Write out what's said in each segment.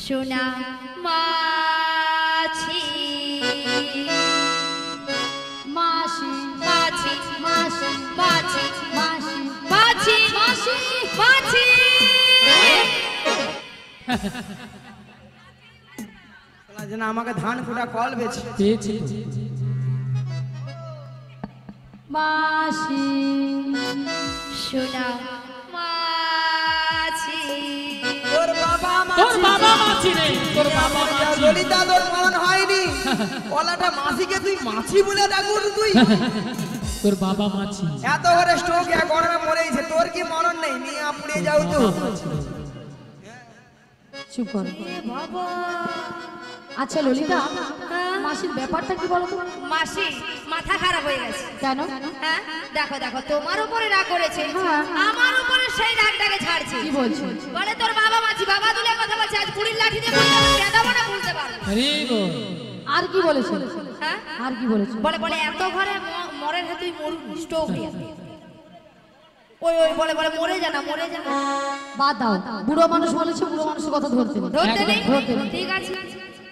সোনা মাছি মাসি মাছি মাসি মাছি মাসি মাছি মাসি মাছি যেন আমাকে ধান কুটা কল বেছে পেয়েছি মাসি সোনা মাছি তোর বাবা তোর বাবা মাছি রে তোর বাবা মাছি ললিতা তোর মন হয়নি ওলাটা মাসিকে তুই মাছি বলে ডাকুন তুই তোর বাবা মাছি এত করে স্ট্রোক এক গরমে মরেছে তোর কি মরণ নেই নিয়ে পুড়ে যাও তো চুপ কর বাবা আচ্ছা ললিতা মাসির ব্যাপারটা কি বলো তো মাসি মাথা খারাপ হয়ে গেছে কেন হ্যাঁ দেখো দেখো তোমার উপরে রাগ করেছে হ্যাঁ। আমার উপরে সেই রাগটাকে ছাড়ছে কি বলছো বলে তোর বাবা মাছি বাবা তুলে কথা বলছে আজ পুরীর লাঠি দিয়ে পুরী আমি কেঁদাবো না বুঝতে পারবো আরে গো আর কি বলেছো হ্যাঁ আর কি বলেছো বলে বলে এত ঘরে মরের হাতে তুই মরু স্টোভ দিয়ে ওই ওই বলে বলে মরে যা না মরে যা না বাদ দাও বুড়ো মানুষ বলেছে বুড়ো মানুষের কথা ধরতে নেই। ধরতে নেই ধরতে নেই। ঠিক আছে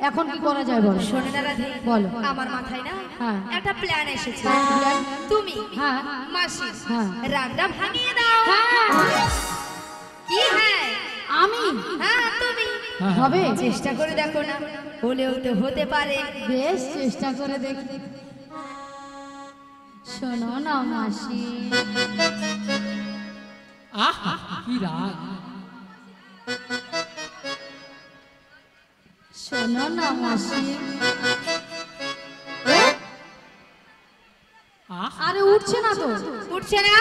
এখন কি করা যায় বলো শোনে না রাধে বলো। আমার মাথায় না হ্যাঁ। একটা প্ল্যান এসেছে plan? তুমি হ্যাঁ। মাসি হ্যাঁ। রাগটা ভাঙিয়ে দাও কি হ্যাঁ আমি হ্যাঁ তুমি হবে চেষ্টা করে দেখো না হলেও তো হতে পারে বেশ চেষ্টা করে দেখি শোনো না মাসি আহা কি রাগ শোনো না মাসি আহা আরে উঠছে না তো উঠছে না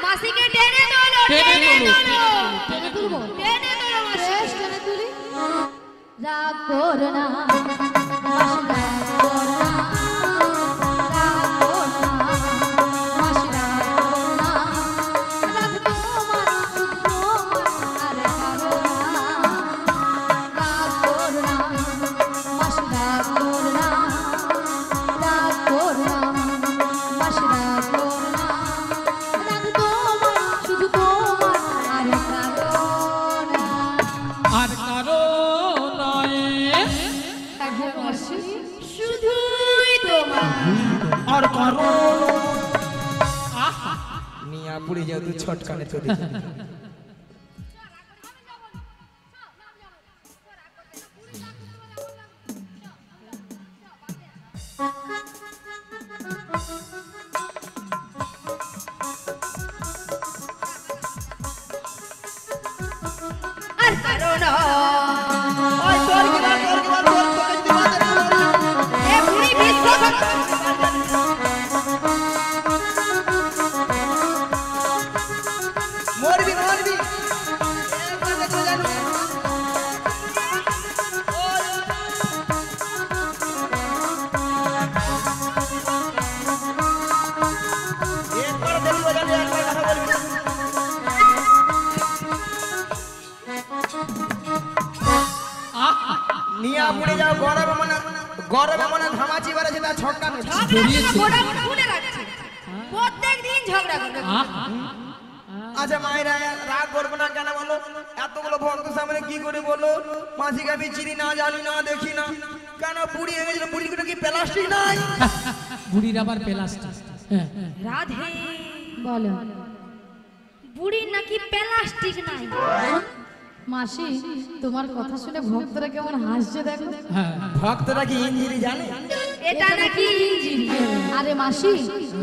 মাসিকে টেনে তোলো টেনে তোলো, টেনে তুলবো টেনে তোলো মাসি বেশ টেনে তুলি রাগ করো না মাসি রাগ করো না রাগ করো না মাসি রাগ করো না রাগ তোমার আর করো না রাগ করো না মাসি রাগ করো না রাগ করো না মাসি রাগ করো না রাগ তোমার শুধু তোমার আর করো না আর কারো নয় মাসি শুধুই তোমার আর কারো আহা নিয়ে পুড়ে যাও তুই ছটকানে চলে যা। আর কারণ ওই তোর কি বল, তোর কি বল, তোর তোকে যদি মাথা দিয়ে বলি। এ বুড়ি বৃদ্ধ মরবি মরবি একবার চলে জানো একবার দেখবো জানি একবার কথা বলবি না। আহা নিয়ে পুড়ে যাও গরমে মনে ঘামাচি বেড়েছে তার ছটকানো জড়িয়েছে। শুনে রাখছে প্রত্যেক দিন ঝগড়া করবে আহা আচ্ছা মায়েরা রাগ করবো না কেন বলো এতগুলো ভক্ত সামনে কি করে বলো মাসিকে আমি চিনি না জানি না দেখি না কেন বুড়ি হয়ে গেছিল বুড়িগুলো কি প্লাস্টিক নাই বুড়ির আবার প্লাস্টিক হ্যাঁ রাধে বলো বুড়ির নাকি প্লাস্টিক নাই মাসি তোমার কথা শুনে ভক্তরা কেমন হাসছে দেখো হ্যাঁ ভক্তরা কি ইঞ্জিনি জানে এটা নাকি ইঞ্জিন আরে মাসি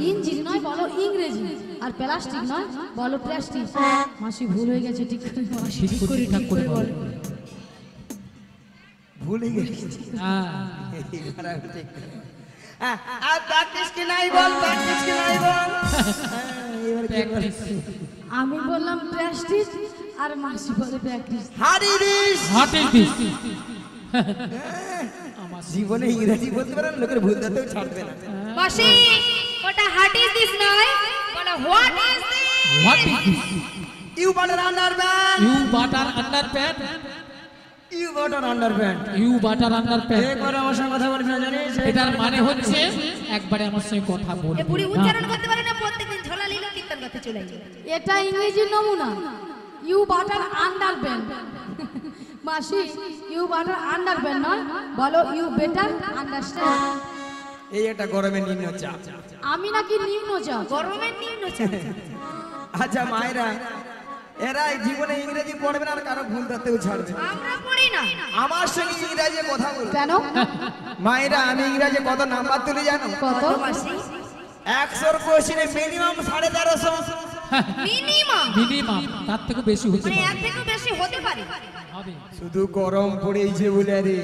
ইঞ্জিন নয় বলো ইংরেজি আর প্লাস্টিক নয় বলো প্লাস্টিক মাসি ভুল হয়ে গেছে ঠিক করে বলো। ঠিকঠাক করে বল ভুলে গেছি হ্যাঁ এবার আমি ঠিক করে। আর প্র্যাকটিস কি নাই বল প্র্যাকটিস কি নাই বল এবার কি বল? প্র্যাকটিস আমি বললাম প্লাস্টিক আর মাসি বলে প্র্যাকটিস হারি দিস হাতে দিস আমার জীবনে ইংরেজি বলতে পারেন লোকের ভুল ধরতেও ছাড়বে না মাসি ওটা হাট ইজ দিস নয় বলো what is this what is this you butter underpant you butter underpant you butter underpant you butter underpant একবার আমার সঙ্গে কথা বলবি না জানিস এটার মানে হচ্ছে একবারে আমার সঙ্গে কথা এ বলবি বুড়ি না। উচ্চারণ করতে পারে না প্রত্যেকদিন ঝোলা লিলো কীর্তন করতে চলে যায় এটা ইংরেজি নমুনা ইউ বাটার আন্ডারপ্যান্ট মাসি ইউ বাটার আন্ডারস্ট্যান্ড নয়, বলো ইউ বেটার আন্ডারস্ট্যান্ড। এই একটা গরমের নিম্নচাপ। আমি নাকি নিম্নচাপ? গরমের নিম্নচাপ। আচ্ছা মায়েরা, এরা এই জীবনে ইংরেজি পড়বে না আর কারো ভুল ধরতেও ছাড়বে না। আমরা পড়ি না। আমার সঙ্গে ইংরেজি কথা বলবে। কেন? মায়েরা, আমি ইংরেজি কত নাম্বার তুলি জানো? কত? মাসি 100 কোশ্চেনে মিনিমাম 1350। মিনিমাম মিনিমাম তার থেকে বেশি হতে মানে পারে এর থেকেও বেশি হতে পারে। হবে। শুধু গরম পড়েছে বলে রে।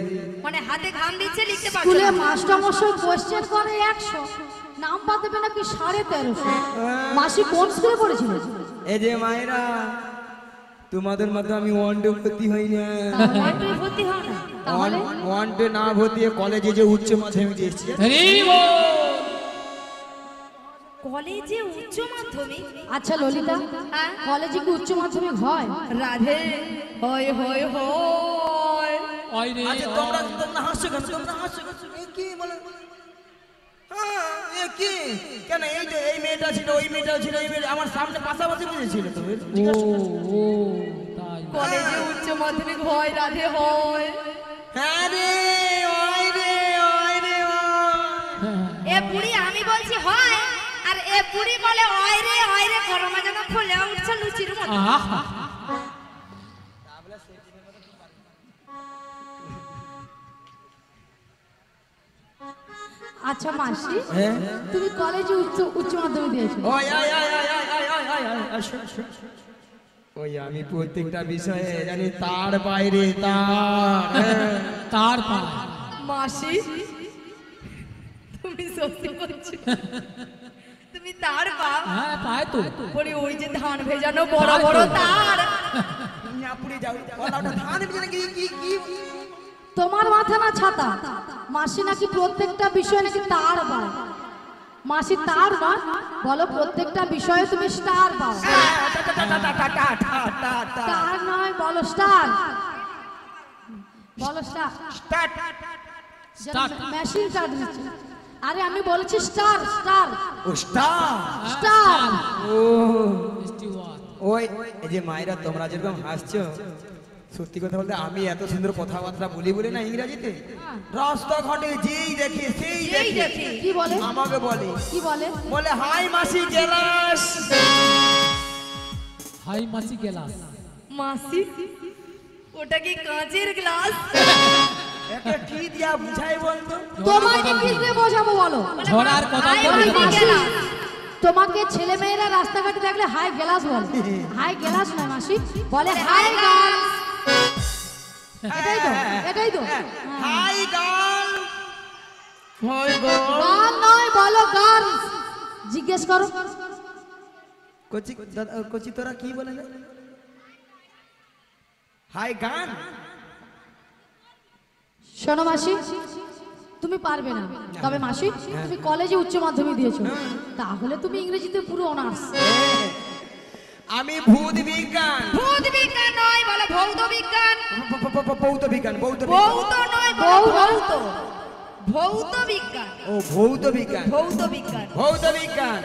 মানে হাতে ঘাম দিচ্ছে, লিখতে পারছো স্কুলে না। মাস্টার মশাই কোশ্চেন করে 100, নাম্বার দেবে নাকি 1350। মাসি কোন স্কুলে পড়েছিল? এই যে মায়েরা, তোমাদের মতো আমি ওয়ানডে ভর্তি হই না। তুই ভর্তি হও না। তাহলে ওয়ানডে না ভর্তি হয়ে কলেজে যে উচ্চ মাধ্যমিক দিয়েছি। হরি বল। কলেজে উচ্চ মাধ্যমিক? আচ্ছা ললিতা, হ্যাঁ? কলেজে কি উচ্চ মাধ্যমিক হয়? রাধে হয় হয় হয়। ওই রে আচ্ছা তোমরা হাসছো কেন? তোমরা হাসছো কেন? এ কি বলে? হ্যাঁ, এ কি? কেন এই যে এই মেয়েটা ছিল, ওই মেয়েটাও ছিল, এই মেয়ে আমার সামনে পাশাপাশি বসেছিল তো। ও ও তাই কলেজে উচ্চ মাধ্যমিক হয়, রাধে হয়। হ্যাঁ রে, ওই রে, ওই রে, ওই। এ বুড়ি আমি বলছি হয়, আর এ বুড়ি বলে হয় রে গরমে যেন ফুলে উঠছে লুচির মতো। আহা আচ্ছা মাসি, হ্যাঁ? তুমি কলেজে উচ্চ মাধ্যমিক দিয়েছো? ওই আয় আয় আয় আয় আয় আয় আয় আয় আয়, শোন, শোন, শোন। ওই আমি প্রত্যেকটা বিষয়ে জানি তার বাইরে তার। হ্যাঁ। তার পা মাসি তুমি সত্যি বলছো? তুমি তার বাপ? হ্যাঁ পায় তো বলি ওই যে ধান ভেজানো বড় বড় তার। নাপুরে যাও, ওটা ধান ভেজে নাকি কি কি? তোমার মাথা না ছাতা? মাসি নাকি প্রত্যেকটা বিষয় নাকি তার পায়। মাসি তার বা বলো প্রত্যেকটা বিষয়ে তুমি স্টার পাও। তার নয়, বলো স্টার। বলো স্টার। স্টার্ট মেশিন স্টার্ট দিচ্ছে। আরে আমি বলছি স্টার স্টার ও স্টার। স্টার। ও স্টিওয়ার্ড ওই এই যে মায়েরা, তোমরা যেরকম হাসছো, সত্যি কথা বলতে আমি এত সুন্দর কথাবার্তা বলি বলে না ইংরেজিতে, রাস্তাঘাটে যেই দেখে সেই এই দেখে দেখি কি বলে? আমাকে বলে, কি বলে? বলে হাই মাসি গেলাস। হাই মাসি গেলাস মাসি ওটা কি কাঁচের গ্লাস? একে কি দিয়া বুঝাই বলতো? তোমাকে কি দিয়ে বোঝাবো বলো? ঝড়ার কথা হাই বলে মাসি গেলাস। তোমাকে ছেলে মেয়েরা রাস্তাঘাটে দেখলে হাই গেলাস বলে। হাই গেলাস নয় মাসি, বলে হাই গার্লস। এটাই তো, এটাই তো। Hi girl, hi girl. Girl নয়, বলো গার্লস। জিজ্ঞেস করো। কোচি কোচি তোরা কি বলে না? হাই গান। শোনো মাসি, তুমি পারবে না। তবে মাসি, তুমি কলেজে উচ্চ মাধ্যমিক দিয়েছো, তাহলে তুমি ইংরেজিতে পুরো অনার্স। আমি ভূত বিজ্ঞান। ভূত বিজ্ঞান নয়, বলে ভৌত বিজ্ঞান। ভৌত বিজ্ঞান, ভৌত বিজ্ঞান। ভৌত নয়, বলে ভৌত। ভৌত বিজ্ঞান। ও ভৌত বিজ্ঞান, ভৌত বিজ্ঞান। ভৌত বিজ্ঞান,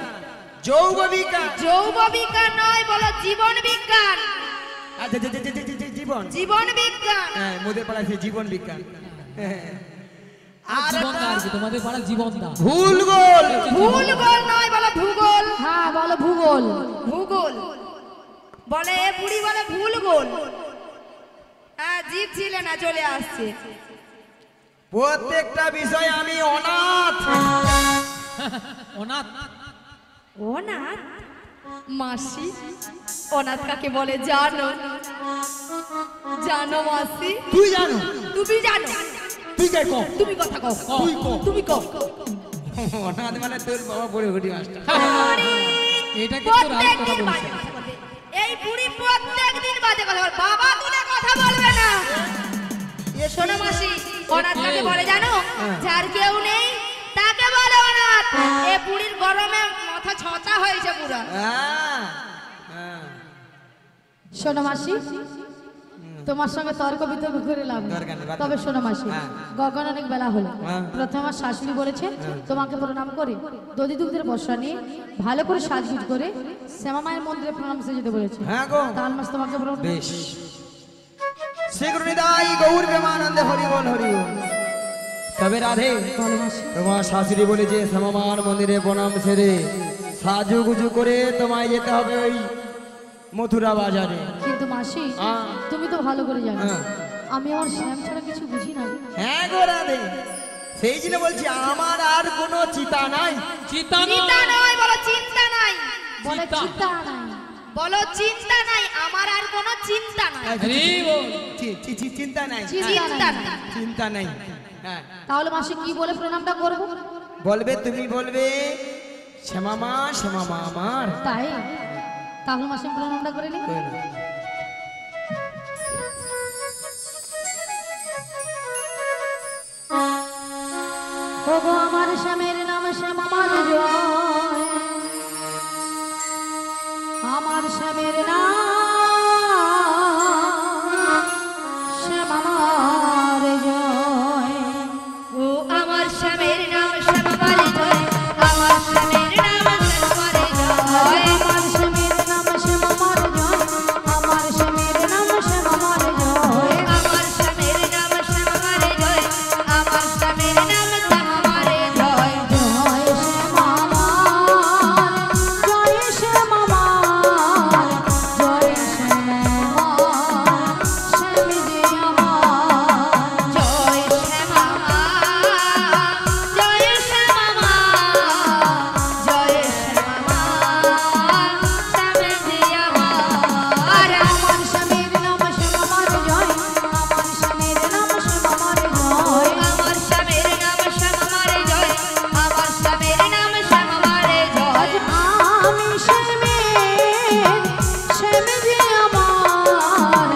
যৌব বিজ্ঞান। যৌব বিজ্ঞান নয়, বলো জীবন বিজ্ঞান। আচ্ছা জীবন, জীবন বিজ্ঞান। হ্যাঁ মোদের পাড়ায় সে জীবন বিজ্ঞান। আর জীবনদা আর কি তোমাদের পাড়া জীবনদা ভুলগোল। ভূগোল নয়, বলো ভূগোল। হ্যাঁ বলো ভূগোল। ভূগোল বলে এ বুড়ি বলে ভুলগোল। হ্যাঁ জিভ ছিলে না, চলে আসছে। প্রত্যেকটা বিষয়ে আমি অনাথ। অনাথ অনাথ? মাসি অনাথ কাকে বলে জানো? জানো মাসি? তুই জানো? তুমি জানো? তুই কে কো? তুমি কথা কও। তুই কো। তুমি কও। অনাথ মানে তোর বাবা পড়ে ঘটি মাস্টার। এটা কিন্তু রাইট কথা প্রত্যেকদিন বলছে বাজে কথা বলবে। এই বুড়ি প্রত্যেকদিন বাজে কথা বলে। বাবা তুলে কথা বলবে না। শোনো মাসি, অনাথ কাকে বলে জানো? যার কেউ নেই তাকে বলে অনাথ। এ বুড়ির গরমে মাথা ছটা হয়েছে পুরো। শোনো মাসি, তোমার সঙ্গে তর্ক বিতর্ক করে লাভ নেই। দরকার নেই, বাদ দাও। তবে শোনো মাসি, হ্যাঁ। গগন অনেক বেলা হলো। হ্যাঁ। প্রথমে আমার শাশুড়ি বলেছে তোমাকে প্রণাম করে দধি দুগ্ধের বর্ষা নিয়ে ভালো করে সাজগুজ করে শ্যামা মায়ের মন্দিরে প্রণাম সেজে যেতে বলেছে। হ্যাঁ গো। তার মাস তোমাকে প্রণাম। বেশ শ্রীগুরুনিদাই গৌর প্রেমানন্দে হরি বল হরি বল। তবে রাধে বলো মাসি। তোমার শাশুড়ি বলেছে শ্যামামার মন্দিরে প্রণাম সেরে সাজুগুজু করে তোমায় যেতে হবে ওই মথুরা বাজারে। কিন্তু মাসি হ্যাঁ। তুমি তো ভালো করে জানো হ্যাঁ। আমি আমার শ্যাম ছাড়া কিছু বুঝি না। হ্যাঁ গো রাধে, সেই জন্য বলছি আমার আর কোনো চিতা নাই। চিতা চিন্তা নয় বলো, চিন্তা নাই বলে চিন্তা। চিন্তা নাই। বলো, চিন্তা নাই, আমার আর কোনো চিন্তা নাই। চিন্তা নাই, চিন্তা নাই। চিন্তা নাই। হ্যাঁ তাহলে মাসি কি বলে প্রণামটা করবো? বলবে, তুমি বলবে শ্যামামা শ্যামামা আমার। তাই তাহলে মাসি প্রণামটা করে নি। ওগো আমার শ্যামের নাম শ্যাম আমার জয়, আমার শ্যামের নাম শ্যাম আমার জয়। ও আমার স্বামীর নাম শ্যামাবারে জয়, আমার স্বামীর নাম শ্যামাবারে জয়। আমার শ্যামের নাম শ্যাম আমার জয়, আমার শ্যামের নাম শ্যাম আমার জয়। আমার স্বামীর নাম শ্যামাবারে জয়, আমার স্বামীর নাম শ্যামাবারে জয়। জয় শ্যাম আমার, জয় শ্যাম আমার, জয় শ্যাম আমার, শ্যাম যে আমার। জয় শ্যামা মা, জয় শ্যামা মা, জয় শ্যামা মা, শ্যামে যে আমার। আমার স্বামীর নাম শ্যাম আমার জয়, আমার স্বামীর নাম শ্যাম আমার জয়। আমার স্বামীর নাম শ্যামাবারে জয়, আমার স্বামীর নাম শ্যামাবারে জয়। আমি শ্যামের, শ্যাম যে আমার,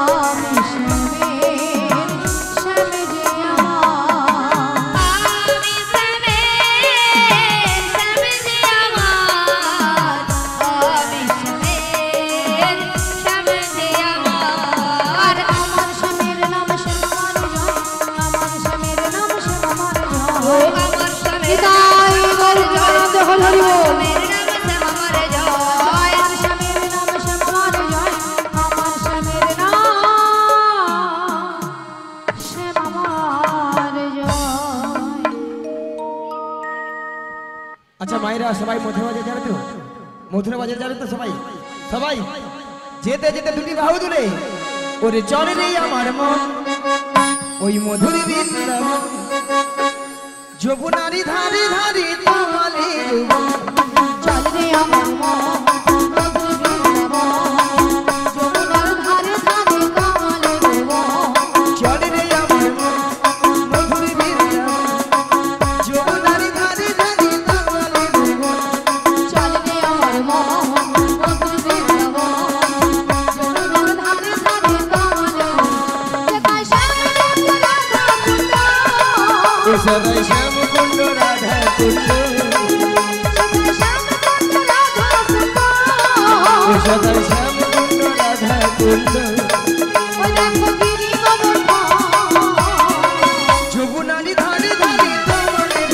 আমি শ্যামের, শ্যাম যে আমার। আমি শ্যামের, শ্যামে যে আমার, আমি শ্যামের, শ্যামে যে আমার। আমার স্বামীর নাম শ্যাম আমার জয়, আমার স্বামীর নাম শ্যাম আমার ও জয়। আমার স্বামীর নিতাই গৌর প্রেমানন্দে হরি হরি বল। স্বামীর নাম শ্যামাবারে জয়। আমার স্বামীর নাম শ্যাম আমার জয়, আমার স্বামীর নাম শ্যাম আমার জয়। আচ্ছা মায়েরা সবাই মথুরা বাজার যাবে তো? মথুরা বাজার যাবে তো সবাই? সবাই যেতে যেতে দুটি বাহু তুলে ওরে চলে রে আমার মন ওই মধুর বৃন্দাবন, যমুনারি ধারে ধারে তোমালি চল রে আমার মন মধুর বৃন্দাবন, যমুনার ধারে ধারে কমলে ভুবন। চলে রে আমার মন মধুর বৃন্দাবন, যমুনারি ধারে ধারে তোমালি চল রে আমার মন মধুর বৃন্দাবন, যমুনার ধারে ধারে কমলে ভুবন। যেথায় শ্যামকুণ্ড রাধা কুণ্ড, সদাই শ্যাম কুণ্ড রাধা কুণ্ড, যেথায় শ্যামকুণ্ড রাধা কুণ্ড। সদাই শ্যাম কুণ্ড রাধা কুণ্ড, ওই দেখো গিরি গোবর্ধন, যমুনারি ধারে ধারে তোমালি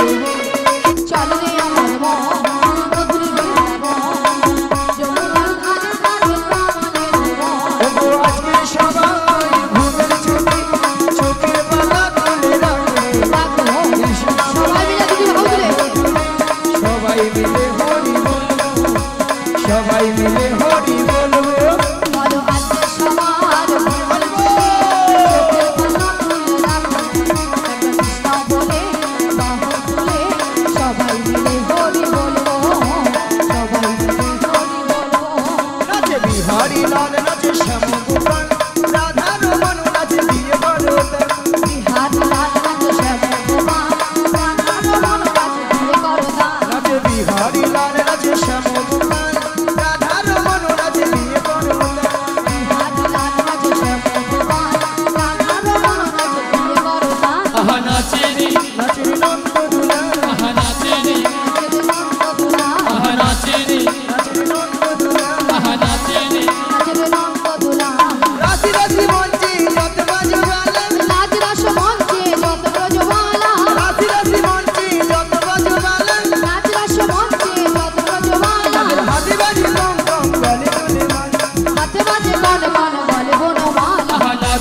চল রে আমার মন মধুর বৃন্দাবন, যমুনার ধারে ধারে কমলে ভুবন। ওগো আজকে সবাই ঘুমের ছুটি চোখের পাতা খুলে রাখে, সবাই মিলে দুটি বাহু তুলে সবাই মিলে হরি বলবো, সবাই মিলে হরি বলবো। বলো আজকে সবাই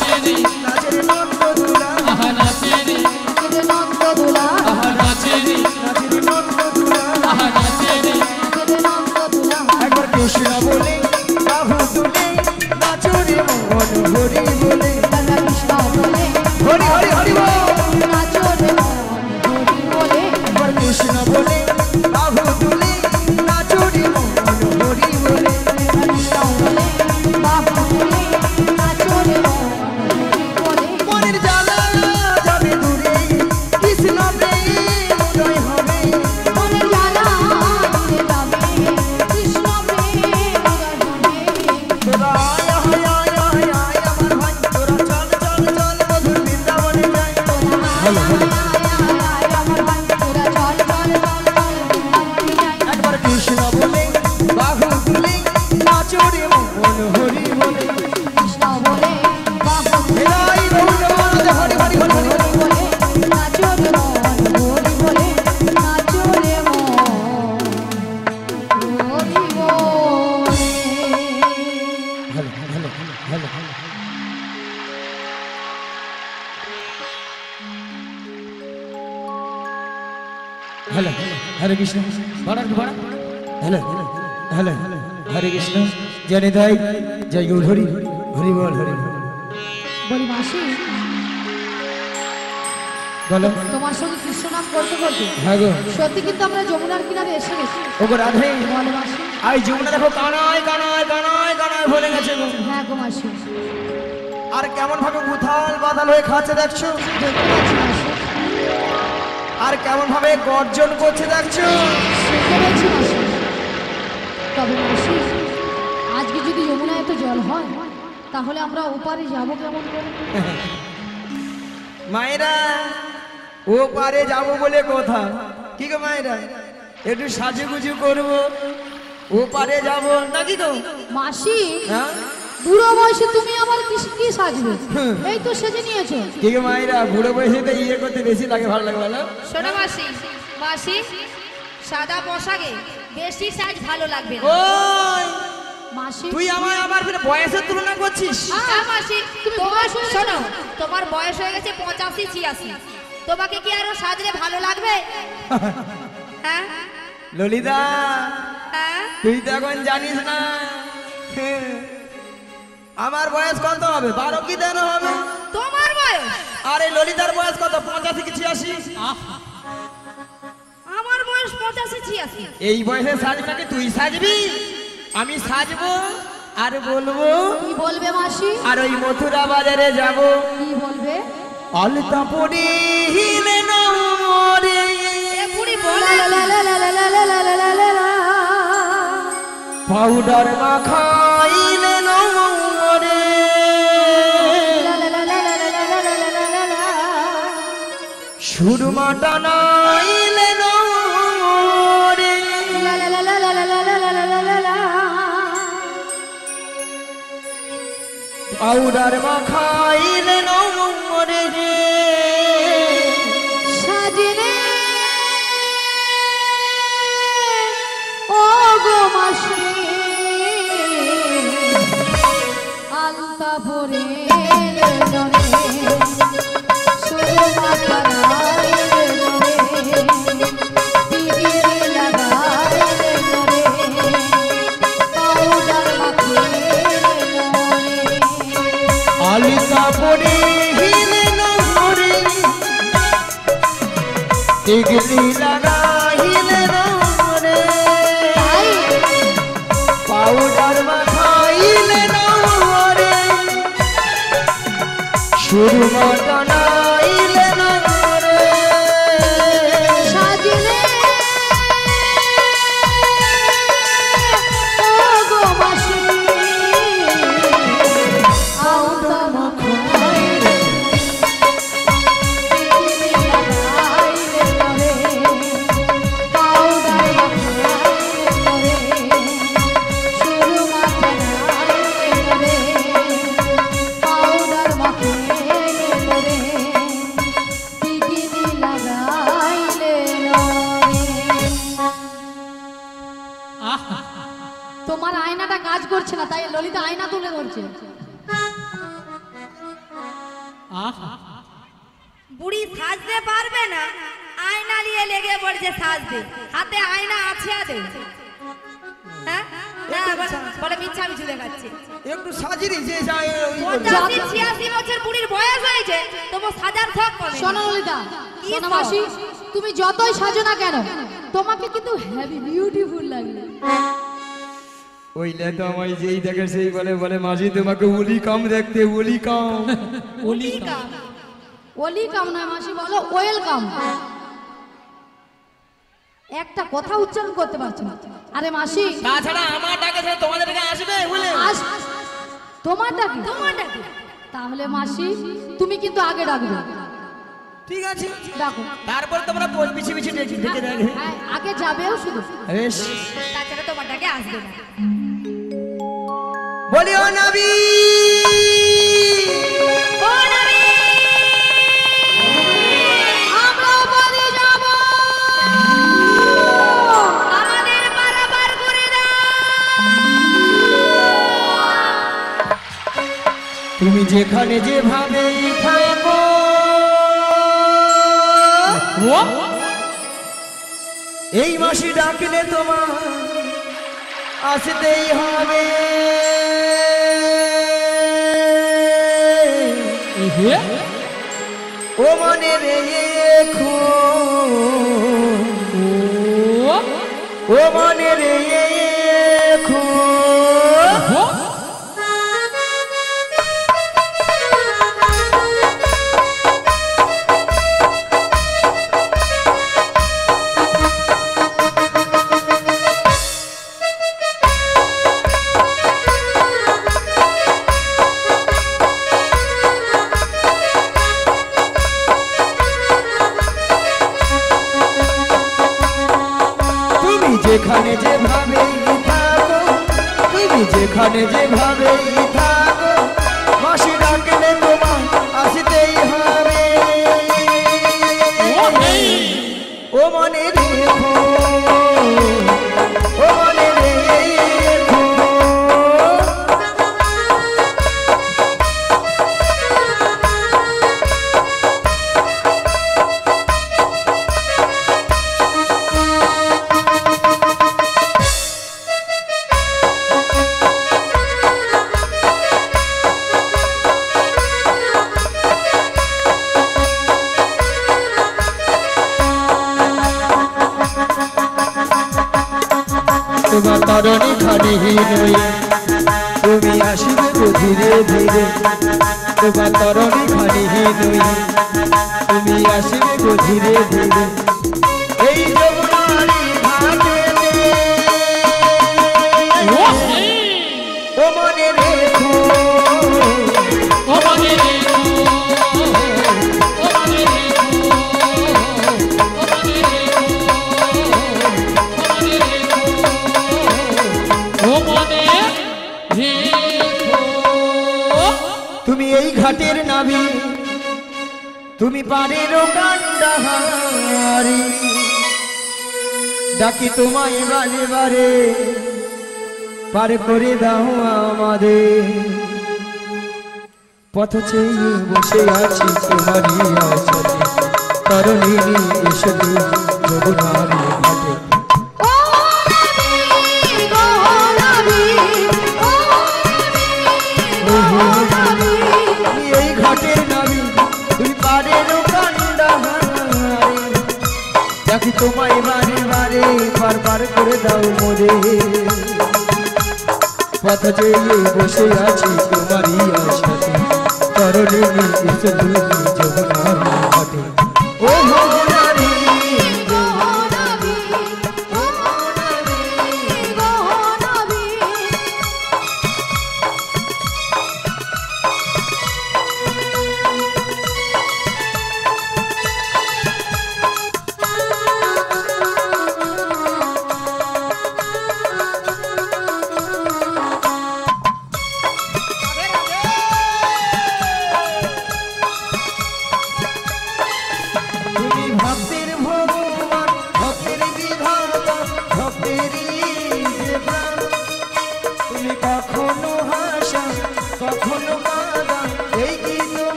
নাচে রে নাচে রে নন্দ দুলা আহা নাচে রে নাচে নন্দ দুলা আহা নাচে রে নাচে রে নন্দ দুলা আহা নাচে রে নাচে নন্দ দুলা একবার কৃষ্ণ বলে বাহু তুলে নাচো রে মন হরি বলে রাধা কৃষ্ণ বলে হরি হরি হরি বল নাচো রে মন হরি বলে একবার কৃষ্ণ বলে বাহু তুলে নাচো রে মন হরি বলে কৃষ্ণ বলে বাহু তুলে নাচো রে মন হরি বলে মনের জ্বালা যাবে দূরে কৃষ্ণ প্রেম উদয় হবে মনের জ্বালা দূরে যাবে কৃষ্ণ প্রেম উদয় হবে তোরা আয় আয় আয় আয় আয় আমার ভাই তোরা চল চল চল মধুর বৃন্দাবনে যাই হ্যালো হ্যালো একবার কৃষ্ণ বলে বাহু তুলে নাচো রে মন হরি বলে হেলাই রৌদ্র বনদে Hari Hari Hari Hari hello hello hello hello Hare Krishna বড় বড় হ্যালো হ্যালো হরে কৃষ্ণ জয় নিতাই জয় গৌর হরি হরি বল হরি বল বলি মাসি বলো তোমার সঙ্গে কৃষ্ণ নাম করতে করতে হ্যাঁ গো সত্যি কিন্তু আমরা যমুনার কিনারে এসে গেছি ওগো রাধে বলো মাসি আই যমুনা দেখো কানায় কানায় কানায় কানায় ভরে গেছে গো হ্যাঁ গো মাসি আর কেমন ভাবে উথাল বাদাল হয়ে খাচ্ছে দেখছো দেখতে পাচ্ছি মাসি আর কেমন ভাবে গর্জন করছে দেখছো শুনতে পেয়েছি মাসি তবে মাসি আজকে যদি যমুনা এত জল হয় তাহলে আমরা ওপারে যাবো কেমন করে মায়েরা ও পারে যাবো বলে কথা কি গো মায়েরা একটু সাজুগুজু করবো ও পারে যাবো নাকি গো মাসি হ্যাঁ বুড়ো বয়সে তুমি আবার কি সাজবে এই তো সেজে নিয়েছো কি গো মায়েরা বুড়ো বয়সে তো ইয়ে করতে বেশি লাগে ভালো লাগে বলো শোনো মাসি মাসি সাদা পোশাকে বেশি সাইজ ভালো লাগবে না ওই মাসি তুই আমার ফিরে বয়সের তুলনা করছিস হ্যাঁ মাসি তোমার শোনো তোমার বয়স হয়ে গেছে 85-86 তোমাকে কি আরো সাজলে ভালো লাগবে হ্যাঁ ললিতা হ্যাঁ তুই তো এখন জানিস না আমার বয়স কত হবে 12 কি 13 হবে তোমার বয়স আরে ললিতার বয়স কত 85 কি 86 আহা আমার বয়স 85-86 এই বয়সে সাজনাকে তুই সাজবি আমি সাজবো আর বলবো কি বলবে মাসি আর ওই মথুরা বাজারে যাব কি বলবে আলতা পরি হিলে নরে এ বুড়ি বলে পাউডার মাখাইলে নরে সুরমা টানাইলে নরে পাউডার মাখাইলে নরে সাজনে ও গো মাসি আলতা ভরে নরে সুরমা টানাইলে নরে দিদি লাগাইলে নরে পাউডার মাখিয়ে নরে আলতা পরি হিলে নরে টিকলি লাগাইলে নরে পাউডার মাখাইলে নরে সুরমা টানাইলে নরে সাজলে ও গো মাসি আলতা মাখাইলে দিদি লাগাইলে নরে পাউডার মাখাইলে নরে সুরমা টানাইলে নরে পাউডার মাখাইলে নরে দিদি লাগাইলে নরে আহা তোমার আয়নাটা কাজ করছে না তাই ললিতা আয়না তুলে ধরছে আহা বুড়ি সাজতে পারবে না, আয়না নিয়ে লেগে পড়ছে সাজতে। হাতে আয়না আছে আদৌ? হ্যাঁ না, বলে মিথ্যা মিছু দেখাচ্ছে। একটু সাজিরি যে যায় ওই 85-86 বছর বুড়ির বয়স হয়েছে, তবু সাজার শখ কমে। শোনো ললিতা, শোনো মাসি, তুমি যতই সাজো না কেন তোমাকে কিন্তু হেভি বিউটিফুল লাগে। ওইলে তো আমায় যেই দেখে সেই বলে বলে মাঝি তোমাকে উলি কাম দেখতে, উলি কাম। ওলি ওলি কাম নয় মাসি, বলো ওয়েলকাম। একটা কথা উচ্চারণ করতে পারছো না। আরে মাসি, তাছাড়া আমার ডাকে ছাড়া তোমাদের ডাকে আসবে বলে তোমার ডাকি? তাহলে মাসি তুমি কিন্তু আগে ডাকবে। ঠিক আছে, ডাকো। তারপর তোমরা পিছিয়ে পিছিয়ে ডেকে দেখে। হ্যাঁ, আগে যাবেও শুধু। বেশ, তাছাড়া তোমার ডাকে আসবে না। বলিও নবী, ও নবী, আমরাও বাড়ি যাব। আমাদের পারাপার করে দাও। তুমি যেখানে যেভাবে থাকো এই মাসি ডাকলে তোমার আসতেই হবে। ও মনে রে ও মনে রে যেখানে যেভাবে থাকো, তুমি যেখানে যেভাবে থাকো মাসি ডাকলে তোমার আসতেই হবে। ও মনে রেখো, ও মনে রেখো। তোমার তরণী খানি নই, তুমি আসিবে গো ধীরে ধীরে। তোমার তরণী খানি নই, তুমি আসিবে গো ধীরে ধীরে। এই যমুনারি ঘাটেতে ও মনে রেখো, ও মনে রেখো, ও মনে রেখো, ও মনে রেখো, ও মনে রেখো। তুমি এই ঘাটের নাবি, তুমি পারের কান্ডাহারি। ডাকি তোমায় বারে বারে, পার করে দাও আমাদের। পথ চেয়ে বসে আছি তোমারই আশাতে, তরণিনী এসে যমুনার ঘাটে। তুমি এই ঘাটের নাবি, তুমি পারের কান্ডাহারি। ডাকি তোমায় বারে বারে, পার পার করে দাও মোরে। পথ চেয়ে বসে আছি তোমারই আশাতে, তরণিনী এসে যমুনার ঘাটে। ও যমুনারি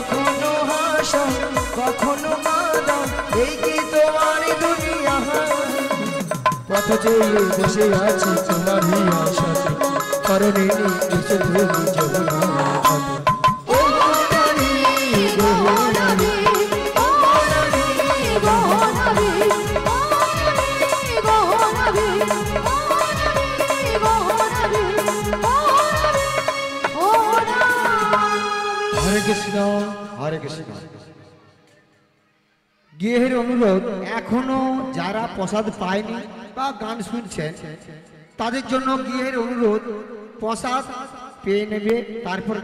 কখনো হাসো কখনো কাঁদো, এই কি তোমার দুনিয়া? পথ চেয়ে বসে আছি তোমারই আশাতে, কারণে এসে তুমি যমুনা ঘাটে। ও নারী, ও নারী, ও নবী, গো নবী, ও নবী, গো নবী, ও নবী, ও নবী, ও নবী। হরে কৃষ্ণ হরে কৃষ্ণ। গৃহের অনুরোধ, এখনো যারা প্রসাদ পায়নি বা গান শুনছেন তাদের জন্য গৃহের অনুরোধ, প্রসাদ পেয়ে নেবে, তারপর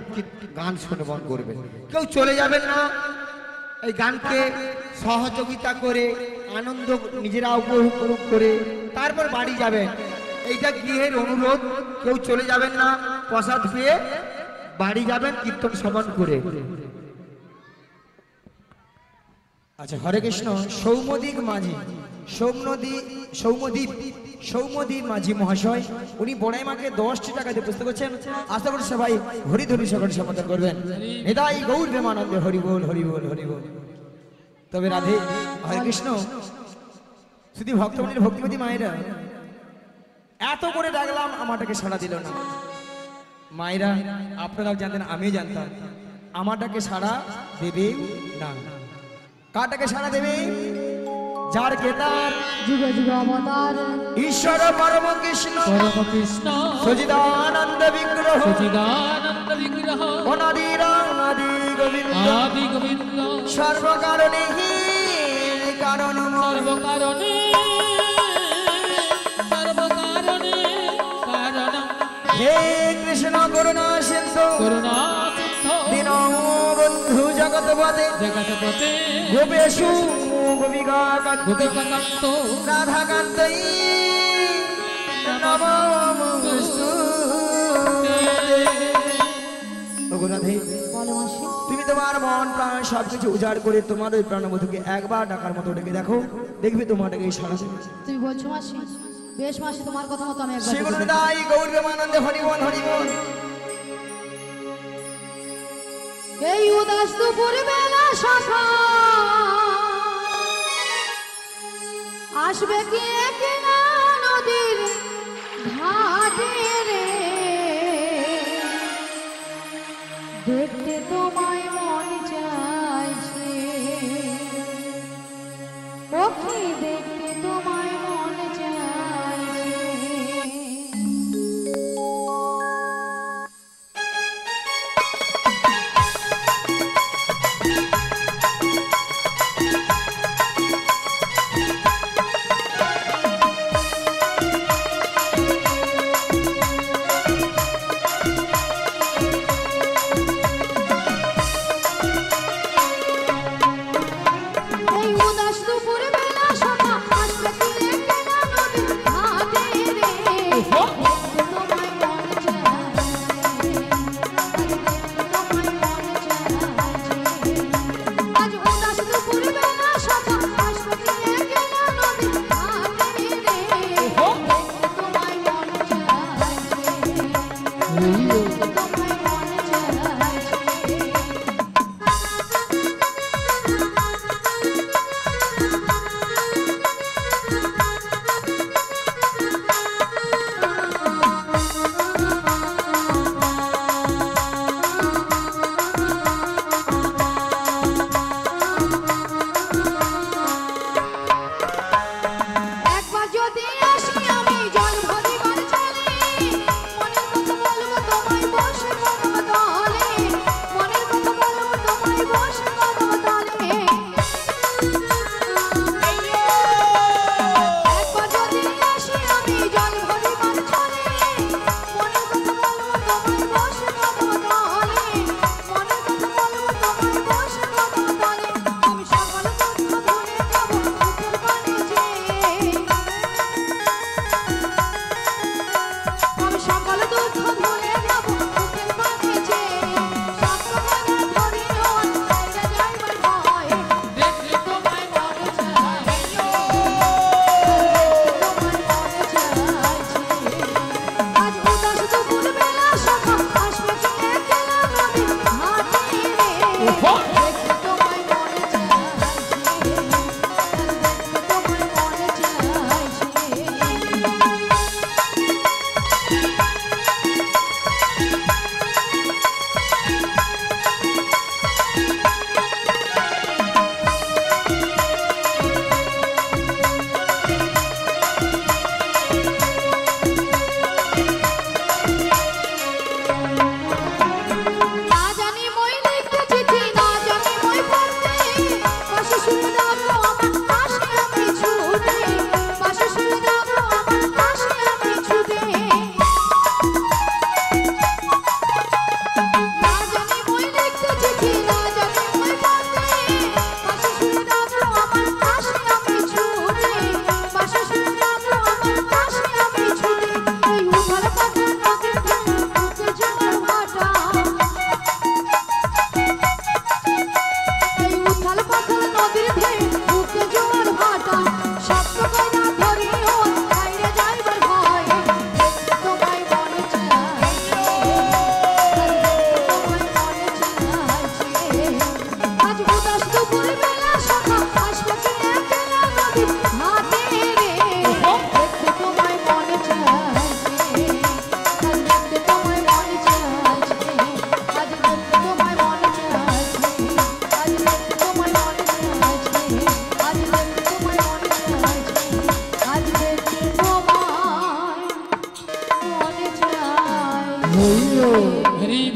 গান শুনবন করবে। কেউ চলে যাবেন না, এই গানকে সহযোগিতা করে আনন্দ নিজেরা উপভোগ করে তারপর বাড়ি যাবেন, এইটা গৃহের অনুরোধ। কেউ চলে যাবেন না, প্রসাদ পেয়ে বাড়ি যাবেন কীর্তন শ্রবণ করে। আচ্ছা, হরে কৃষ্ণ। সৌমদ্বীপ মাঝি, সৌমদ্বীপ মাঝি মহাশয়, উনি বড়াই মাকে 10টি টাকা দিয়ে পুস্তক করছেন। আশা করি সবাই হরিধরি সকল সমাধান করবেন। নিতাই গৌর প্রেমানন্দে হরি বল হরি বল হরি বল। তবে রাধে, হরে কৃষ্ণ। শুধু ভক্তমণির ভক্তিমতী মায়েরা, এত করে ডাকলাম আমারটাকে সাড়া দিল না। মায়েরা আপনারাও জানতেন, আমিও জানতাম, আমারটাকে সাড়া দেবে না। কাটাকে সাড়া দেবে? যার কেতার যুগ যুগ অবতার ঈশ্বর পরম কৃষ্ণ, পরম কৃষ্ণ সচিদানন্দ বিগ্রহ, সচিদানন্দ বিগ্রহ, অনাদির আদি গোবিন্দ, আদি গোবিন্দ, সর্বকারণে কারণ সর্বকারণে সর্বকারণে কারণম, হে কৃষ্ণ করুণা সিন্ধু, করুণা সিন্ধু, দীনবন্ধু জগৎপতে, জগৎপতে, গোপেশু গোপিকাকান্ত, গোপিকাকান্ত, রাধাকান্তই নমস্তুতে। ওগো রাধে, বলো মাসি। তুমি তোমার মন প্রাণ সবকিছু উজাড় করে তোমার ওই প্রাণবধূকে একবার ডাকার মতো ডেকে দেখো, দেখবে তোমারটাকে সারা দেবে। তুমি বলছো মাসি? বেশ মাসি, তোমার কথা মতো আমি একবার শ্রী গুরু দেখে নিতাই গৌর প্রেমানন্দে হরি বল হরি বল। দেখি। এই উদাস দুপুর বেলা সখা আসবে কি কিনা নদীর ঘাটে রে, দেখতে তোমায় মন চাইছে, ওকে দেখতে তোমায় মন চাইছে।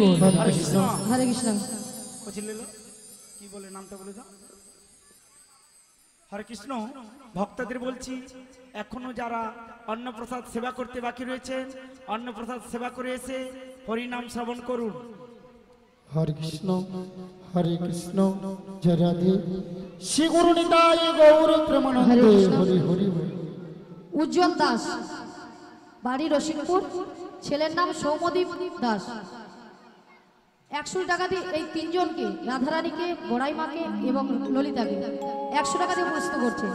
বল। হরে কৃষ্ণ। হরে কৃষ্ণ। বলছি লেলো, কি বলে নামটা বলে দাও। হরে কৃষ্ণ। ভক্তদের বলছি এখনো যারা অন্নপ্রসাদ সেবা করতে বাকি রয়েছেন অন্নপ্রসাদ সেবা করে এসে হরিনাম শ্রবণ করুন। হরে কৃষ্ণ জয় রাধে শ্রী গুরু নিতাই গৌর প্রেমানন্দে হরি হরি বল। উজ্জ্বল দাস, বাড়ি রসিকপুর, ছেলের নাম সৌমদীপ দাস। 100 টাকা দিয়ে এই তিনজনকে, রাধারানীকে, বড়াই মাকে এবং ললিতাকে 100 টাকা দিয়ে পুরস্কৃত করছে।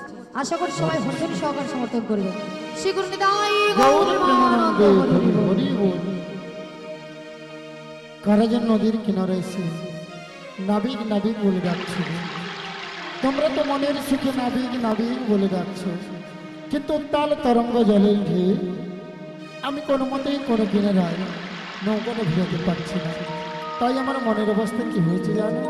আশা করি সবাই হরিধনী সহকারে সমর্থন করবে। শ্রী গুরু নিতাই গৌর গৌর প্রেমানন্দে প্রেমানন্দে হরি হরি বল। কারা যেন নদীর কিনারে এসে নাবিক নাবিক বলে ডাকছে। তোমরা তো মনের সুখে নাবিক নাবিক বলে ডাকছো, কিন্তু তাল তরঙ্গ জলের ঢেউ আমি কোনো মতেই কোনো কিনারায় নৌকাটা ভিড়াতে পারছি না। তাই আমার মনের অবস্থা কি হয়েছে জানো?